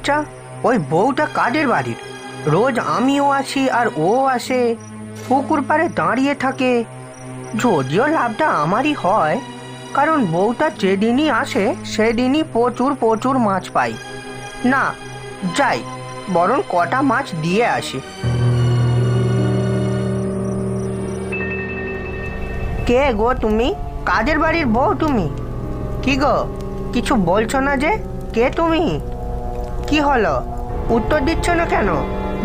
আচ্ছা, ওই বউটা কাদের বাড়ির? রোজ আমিও আসি আর ও আসে, পুকুর পাড়ে দাঁড়িয়ে থাকে। যদিও লাভটা আমারই হয়, কারণ বউটা যেদিনই আসে সেদিনই প্রচুর প্রচুর মাছ পাই। না, যাই বরং কটা মাছ দিয়ে আসি। কে গো তুমি? কাদের বাড়ির বউ তুমি? কি গো, কিছু বলছো না যে? কে তুমি? কি হলো, উত্তর দিচ্ছ না কেন?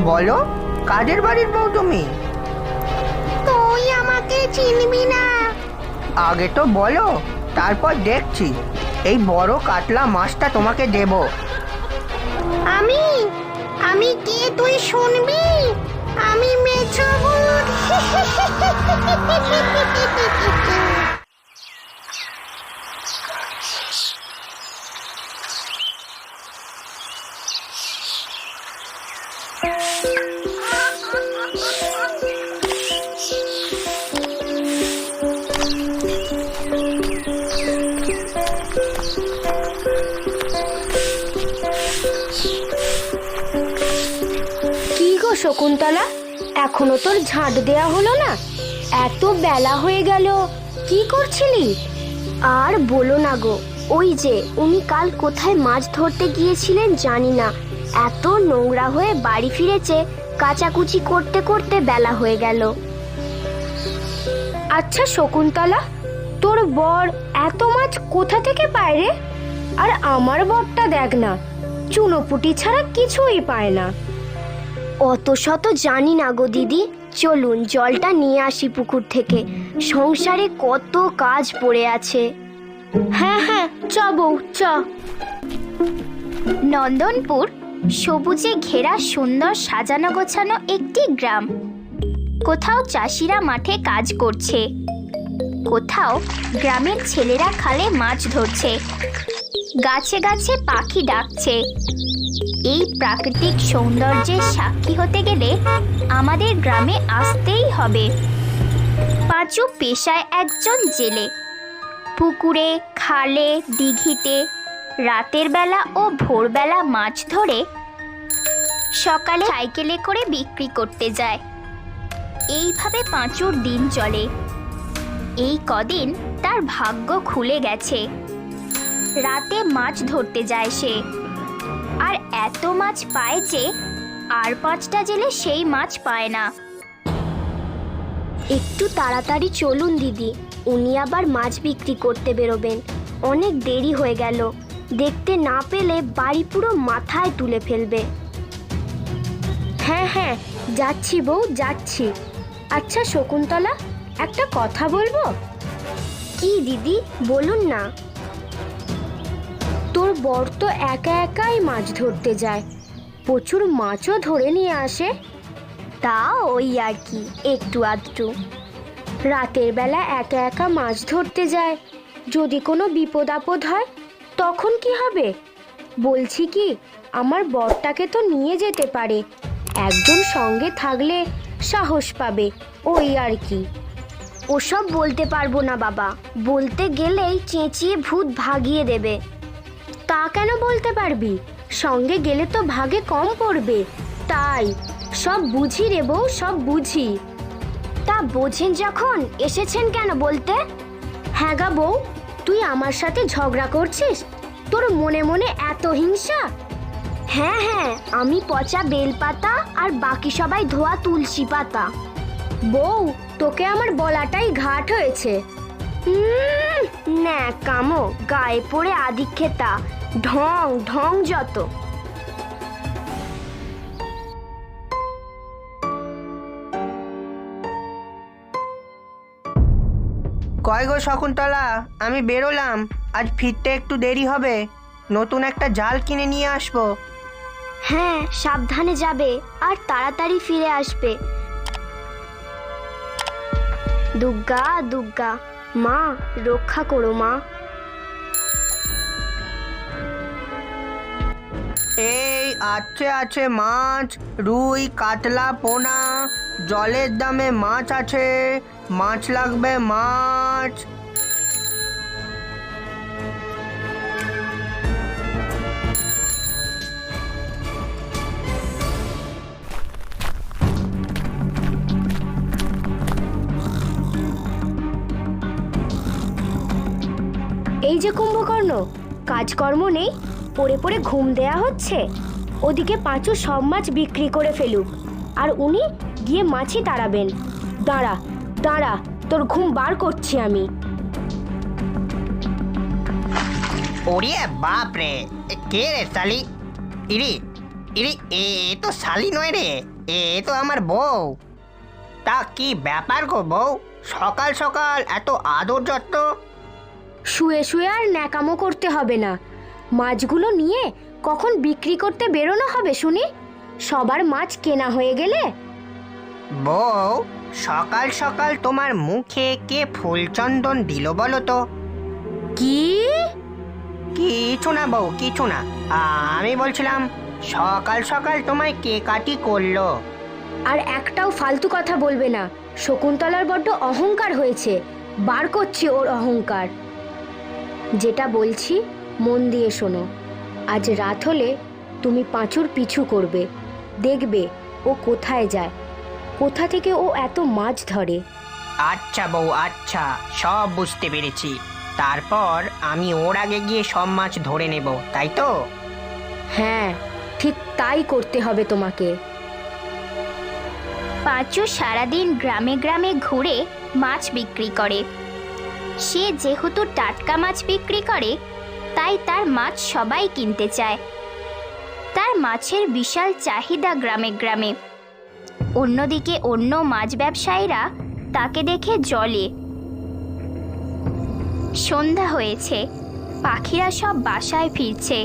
বলো, কাদের বাড়ির বউ তুমি? তুই আমাকে চিনবি না। আগে তো বলো, তারপর দেখছি এই বড় কাতলা মাছটা তোমাকে দেব। আমি আমি কে তুই শুনবি? আমি মেছো ভূত। কি গো শকুন্তলা, এখনো তোর ঝাঁট দেয়া হলো না? এত বেলা হয়ে গেল, কি করছিলি? আর বলো না গো, ওই যে উনি কাল কোথায় মাছ ধরতে গিয়েছিলেন জানি না, এত নোংরা হয়ে বাড়ি ফিরেছে, কাচাকুচি করতে করতে বেলা হয়ে গেল। আচ্ছা শকুন্তলা, তোর বর এত মাছ কোথা থেকে পায় রে? আর আমার বরটা দেখ না, চুনোপুটি ছাড়া কিছুই পায় না। অত শত জানি না গো দিদি, চলুন জলটা নিয়ে আসি পুকুর থেকে, সংসারে কত কাজ পড়ে আছে। হ্যাঁ হ্যাঁ, চ বউ চ। নন্দনপুর সবুজে ঘেরা সুন্দর সাজানো গোছানো একটি গ্রাম। কোথাও চাষিরা মাঠে কাজ করছে, কোথাও গ্রামের ছেলেরা খালে মাছ ধরছে, গাছে গাছে পাখি ডাকছে। এই প্রাকৃতিক সৌন্দর্যের সাক্ষী হতে গেলে আমাদের গ্রামে আসতেই হবে। পাঁচু পেশায় একজন জেলে। পুকুরে, খালে, দিঘিতে রাতের বেলা ও ভোরবেলা মাছ ধরে সকালে সাইকেলে করে বিক্রি করতে যায়। এইভাবে পাঁচুর দিন চলে। এই কদিন তার ভাগ্য খুলে গেছে। রাতে মাছ ধরতে যায় সে, আর এত মাছ পায় যে আর 5টা জেলে সেই মাছ পায় না। একটু তাড়াতাড়ি চলুন দিদি, উনি আবার মাছ বিক্রি করতে বেরোবেন। অনেক দেরি হয়ে গেল, দেখতে না পেলে বাড়ি পুরো মাথায় তুলে ফেলবে। হ্যাঁ হ্যাঁ, যাচ্ছি বউ যাচ্ছি। আচ্ছা শকুন্তলা, একটা কথা বলবো? কি দিদি, বলুন না। তোর বর তো একা একাই মাছ ধরতে যায়, প্রচুর মাছও ধরে নিয়ে আসে। তা ওই আর কি, একটু আধটু। রাতের বেলা একা একা মাছ ধরতে যায়, যদি কোনো বিপদ আপদ হয় তখন কি হবে? বলছি কি, আমার বরটাকে তো নিয়ে যেতে পারে, একজন সঙ্গে থাকলে সাহস পাবে, ওই আর কি। ওসব বলতে পারবো না বাবা, বলতে গেলেই চেঁচিয়ে ভূত ভাগিয়ে দেবে। তা কেন বলতে পারবি? সঙ্গে গেলে তো ভাগে কম পড়বে, তাই। সব বুঝি রে বউ, সব বুঝি। তা বোঝেন যখন এসেছেন কেন বলতে? হ্যাঁ গা বউ, তুই আমার সাথে ঝগড়া করছিস? তোর মনে মনে এত হিংসা? হ্যাঁ হ্যাঁ, আমি পচা বেলপাতা আর বাকি সবাই ধোয়া তুলসী পাতা। বউ, তোকে আমার বলাটাই ঘাট হয়েছে। না কামো, গায়ে পড়ে আদিক্ষেতা, ঢং ঢং যত। কয় গো শকুন্তলা, আমি বেরোলাম, আজ ফিরতে একটু দেরি হবে। নতুন একটা জাল কিনে নিয়ে আসবো। হ্যাঁ, সাবধানে যাবে আর তাড়াতাড়ি ফিরে আসবে। দুর্গা দুর্গা, মা রক্ষা করো মা। এই আছে আছে মাছ, রুই, কাতলা, পোনা, জলের দামে মাছ আছে, মাছ লাগবে মাছ। এই যে কুম্ভকর্ণ, কাজকর্ম নেই, পড়ে পড়ে ঘুম দেয়া হচ্ছে। ওদিকে পাঁচু সব মাছ বিক্রি করে ফেলুক, আর উনি গিয়ে মাছই তাড়াবেন। দাঁড়া দাঁড়া, তোর ঘুম বার করছি আমি। ওরে বাপ রে, কে রে শালি? ইরি ইরি, এ তো শালি নয় রে, এ তো আমার বউ। তা কি ব্যাপার গো বউ, সকাল সকাল এত আদর যত্ন? শুয়ে শুয়ে আর ন্যাকামো করতে হবে না, মাছগুলো নিয়ে কখন বিক্রি করতে বেরোনো হবে শুনি। সবার মাছ কেনা হয়ে গেলে। বউ, সকাল সকাল তোমার মুখে কে ফুলচন্দন দিল বলো তো? কি? কিছু না বউ, কিছু না। আমি বলছিলাম সকাল সকাল তোমায় কে কাটি করলো? আর একটাও ফালতু কথা বলবে না, শকুন্তলার বড্ড অহংকার হয়েছে, বার করছি ওর অহংকার। যেটা বলছি মন দিয়ে শোনো। আজ রাত হলে তুমি পাঁচুর পিছু করবে, দেখবে ও কোথায় যায়, কোথা থেকে ও এত মাছ ধরে। আচ্ছা বউ, আচ্ছা, সব বুঝতে পেরেছি। তারপর আমি ওর আগে গিয়ে সব মাছ ধরে নেব, তাই তো? হ্যাঁ, ঠিক তাই করতে হবে তোমাকে। পাঁচু সারাদিন গ্রামে গ্রামে ঘুরে মাছ বিক্রি করে। সে যেহেতু টাটকা মাছ বিক্রি করে, তাই তার মাছ সবাই কিনতে চায়। তার মাছের বিশাল চাহিদা গ্রামে গ্রামে। অন্যদিকে অন্য মাছ ব্যবসায়ীরা তাকে দেখে জ্বলে। সন্ধ্যা হয়েছে, পাখিরা সব বাসায় ফিরছে।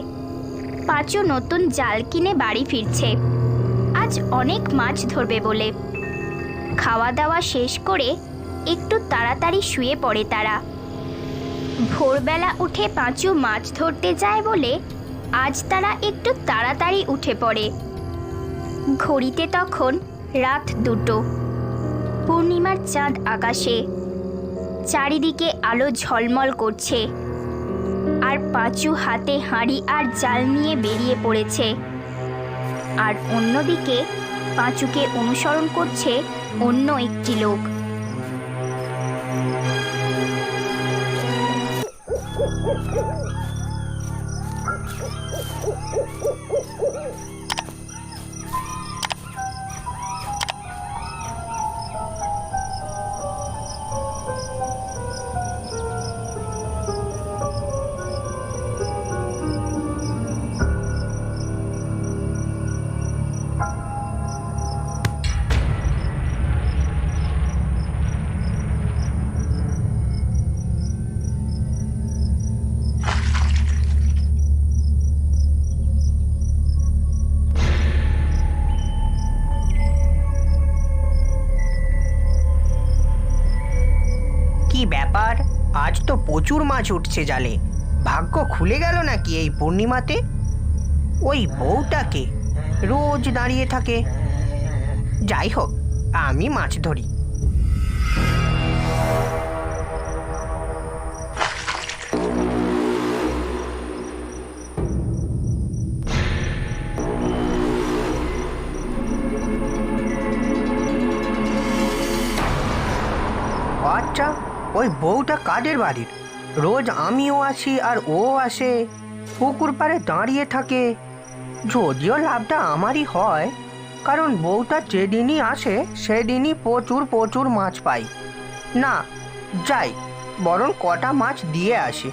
পাঁচু নতুন জাল কিনে বাড়ি ফিরছে, আজ অনেক মাছ ধরবে বলে। খাওয়া দাওয়া শেষ করে একটু তাড়াতাড়ি শুয়ে পড়ে তারা। ভোরবেলা উঠে পাঁচু মাছ ধরতে যায় বলে আজ তারা একটু তাড়াতাড়ি উঠে পড়ে। ঘড়িতে তখন রাত 2টো। পূর্ণিমার চাঁদ আকাশে, চারিদিকে আলো ঝলমল করছে। আর পাঁচু হাতে হাঁড়ি আর জাল নিয়ে বেরিয়ে পড়েছে। আর অন্যদিকে পাঁচুকে অনুসরণ করছে অন্য একটি লোক। কি ব্যাপার, আজ তো প্রচুর মাছ উঠছে জালে। ভাগ্য খুলে গেল নাকি এই পূর্ণিমাতে? ওই বউটাকে রোজ দাঁড়িয়ে থাকে। যাই হোক, আমি মাছ ধরি। আচ্ছা, ওই বউটা কাদের বাড়ির? রোজ আমিও আসি আর ও আসে, পুকুর পাড়ে দাঁড়িয়ে থাকে। যদিও লাভটা আমারই হয়, কারণ বউটা যেদিনই আসে সেদিনই প্রচুর প্রচুর মাছ পাই। না, যাই বরং কটা মাছ দিয়ে আসি।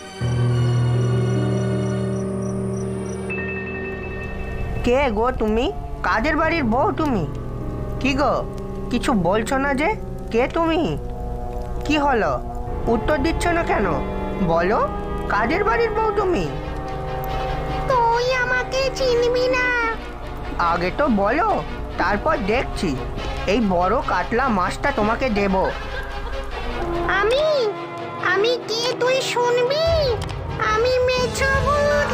কে গো তুমি? কাদের বাড়ির বউ তুমি? কি গো, কিছু বলছো না যে? কে তুমি? কি হলো, উত্তর দিচ্ছ না কেন? বলো, কাদের বাড়ির বউ তুমি? তুই আমাকে চিনবি না। আগে তো বলো, তারপর দেখছি এই বড় কাতলা মাছটা তোমাকে দেব। আমি আমি কে তুই শুনবি? আমি মেছবুদ।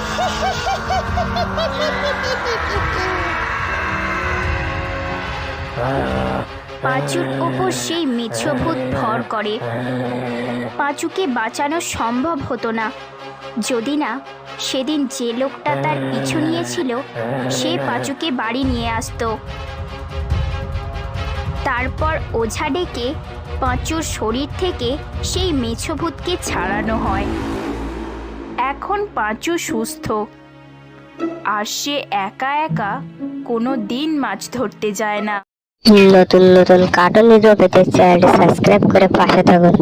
পাঁচুর ওপর সেই মেছভূত ভর করে। পাঁচুকে বাঁচানো সম্ভব হতো না, যদি না সেদিন যে লোকটা তার পিছু নিয়েছিল সে পাঁচুকে বাড়ি নিয়ে আসতো। তারপর ওঝা ডেকে পাঁচুর শরীর থেকে সেই মেছভূতকে ছাড়ানো হয়। এখন পাঁচু সুস্থ, আর সে একা একা কোনো দিন মাছ ধরতে যায় না। নতুন নতুন কার্টুন ভিডিও পেতে চ্যানেলটি সাবস্ক্রাইব করে পাশে থাকুন।